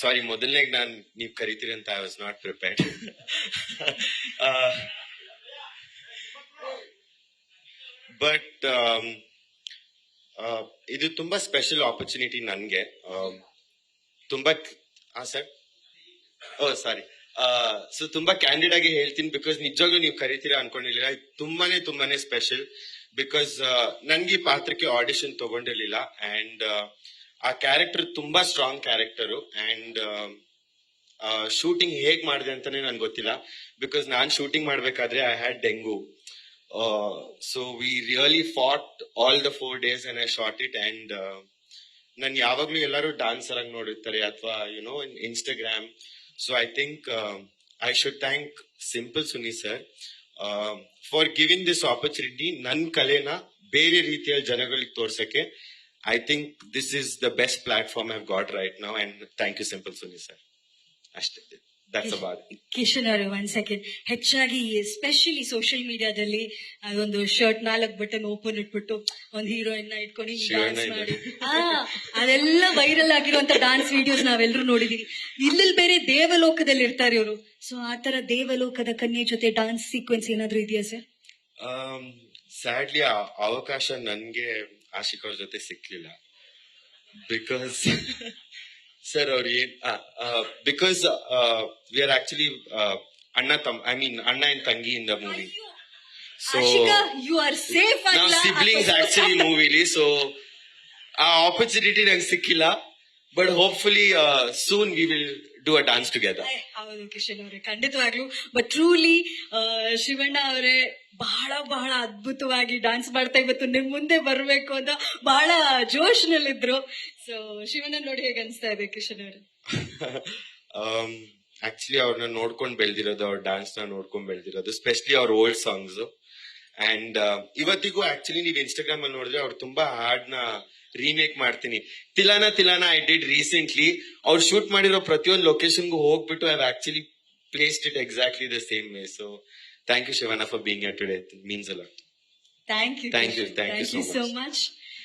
ಸಾರಿ, ಮೊದಲನೇಗೆ ನೀವ್ ಕರಿತೀರಿ ಅಂತ I was not prepared. But ಇದು ತುಂಬಾ ಸ್ಪೆಷಲ್ ಆಪರ್ಚುನಿಟಿ ನನ್ಗೆ. ತುಂಬಾ ಸರ್, ಸಾರಿ. ಸೊ ತುಂಬಾ ಕ್ಯಾಂಡಿಡ್ ಆಗಿ ಹೇಳ್ತೀನಿ, ಬಿಕಾಸ್ ನಿಜವಾಗ್ಲೂ ನೀವು ಕರಿತೀರಾ ಅನ್ಕೊಂಡಿರ್ಲಿಲ್ಲ. ತುಂಬಾನೇ ಸ್ಪೆಷಲ್, ಬಿಕಾಸ್ ನನ್ಗೆ ಈ ಪಾತ್ರಕ್ಕೆ ಆಡಿಷನ್ ತಗೊಂಡಿರ್ಲಿಲ್ಲ. ಅಂಡ್ ಆ ಕ್ಯಾರೆಕ್ಟರ್ ತುಂಬಾ ಸ್ಟ್ರಾಂಗ್ ಕ್ಯಾರೆಕ್ಟರ್. ಅಂಡ್ ಶೂಟಿಂಗ್ ಹೇಗ್ ಮಾಡಿದೆ ಅಂತಾನೆ ನನ್ಗೆ ಗೊತ್ತಿಲ್ಲ, ಬಿಕಾಸ್ ನಾನ್ ಶೂಟಿಂಗ್ ಮಾಡ್ಬೇಕಾದ್ರೆ I had dengue. So we really fought all the 4 days and I shot it. And ನನ್ ಯಾವಾಗ್ಲೂ ಎಲ್ಲರೂ ಡಾನ್ಸರ್ ಆಗಿ ನೋಡಿರ್ತಾರೆ ಅಥವಾ Instagram. So I think I should thank Simple Suni sir for giving this opportunity. ನನ್ ಕಲೆನ ಬೇರೆ ರೀತಿಯ ಜನಗಳಿಗೆ ತೋರ್ಸಕ್ಕೆ I think this is the best platform I have got right now. And thank you Simple Suni sir. ಅಷ್ಟೇ, ದಟ್ಸ್ ಅಬೌಟ್. ಕಿಶನ್ ಅವರು 1 second, ಹೆಚ್ಚಾಗಿ especially social ಮೀಡಿಯಾದಲ್ಲಿ ಒಂದು ಶರ್ಟ್ 4 ಬಟನ್ ಓಪನ್ ಇಟ್ಬಿಟ್ಟು ಒಂದು ಹೀರೋಯಿನ್ ನ ಇಟ್ಕೊಂಡು ಡಾನ್ಸ್ ಮಾಡಿ ಅದೆಲ್ಲ ವೈರಲ್ ಆಗಿರುವಂತ ಡಾನ್ಸ್ ವಿಡಿಯೋಸ್ ನಾವೆಲ್ಲರೂ ನೋಡಿದೀವಿ. ಇಲ್ಲಿ ಬೇರೆ ದೇವಲೋಕದಲ್ಲಿ ಇರ್ತಾರೆ ಇವರು. ಸೊ ಆತರ ದೇವಲೋಕದ ಕನ್ಯೆ ಜೊತೆ ಡಾನ್ಸ್ ಸೀಕ್ವೆನ್ಸ್ ಏನಾದ್ರು ಇದೆಯಾ ಸರ್? ಸ್ಯಾಡ್ಲಿ ಅವಕಾಶ ನನ್ಗೆ ಆಶಿಕ್ ಅವ್ರ ಜೊತೆ ಸಿಕ್ಲಿಲ್ಲ. ಬಿಕಾಸ್ ಸರ್ ಅವ್ರು ಬಿಕಾಸ್ ವಿ ಆರ್ ಆಕ್ಚುಲಿ ಅಣ್ಣ ಅಂಡ್ ತಂಗಿ in the movie. So you are safe ನಾವು ಸಿಬ್ಲಿಂಗ್ಸ್ ಆಕ್ಚುಲಿ ಮೂವಿಲಿ. ಸೊ ಆ ಆಪರ್ಚುನಿಟಿ ನಂಗೆ ಸಿಕ್ಕಿಲ್ಲ. But hopefully soon we will do a dance together. ಹೌದು ಕಿಶನ್ ಅವರೇ, ಖಂಡಿತವಾಗ್ಲು. ಬಟ್ ಟ್ರೂಲಿ ಶಿವಣ್ಣ ಅವರೇ ಬಹಳ ಅದ್ಭುತವಾಗಿ ಡಾನ್ಸ್ ಮಾಡ್ತಾ ಇವತ್ತು ನಿಮ್ ಮುಂದೆ ಬರ್ಬೇಕು ಅಂತ ಬಹಳ ಜೋಶ್ನಲ್ಲಿದ್ರು. ಸೊ ಶಿವಣ್ಣ ನೋಡಿ ಹೇಗೆ ಅನ್ಸ್ತಾ ಇದೆ ಕಿಶನ್ ಅವರೇ? ಆಕ್ಚುಲಿ ಅವ್ರನ್ನ ನೋಡ್ಕೊಂಡ್ ಬೆಳ್ದಿರೋದು, ಅವ್ರ ಡಾನ್ಸ್ ನ ನೋಡ್ಕೊಂಡ್ ಬೆಳ್ದಿರೋದು, ಸ್ಪೆಷಲಿ ಅವ್ರ ಓಲ್ಡ್ ಸಾಂಗ್ಸ್. ಅಂಡ್ ಇವತ್ತಿಗೂ ಆಕ್ಚುಲಿ ನೀವು ಇನ್ಸ್ಟಾಗ್ರಾಮ್ ಅಲ್ಲಿ ನೋಡಿದ್ರೆ ಅವ್ರು ತುಂಬಾ ಹಾಡ್ನ ರೀಮೇಕ್ ಮಾಡ್ತೀನಿ. ತಿಲಾನ ಐ ಡಿಡ್ ರೀಸೆಂಟ್ಲಿ. ಅವ್ರು ಶೂಟ್ ಮಾಡಿರೋ ಪ್ರತಿಯೊಂದು ಲೊಕೇಶನ್ಗೂ ಹೋಗ್ಬಿಟ್ಟು I actually placed it exactly the same way. So thank you Shivanna for being here today. It means a lot. Thank you so so much.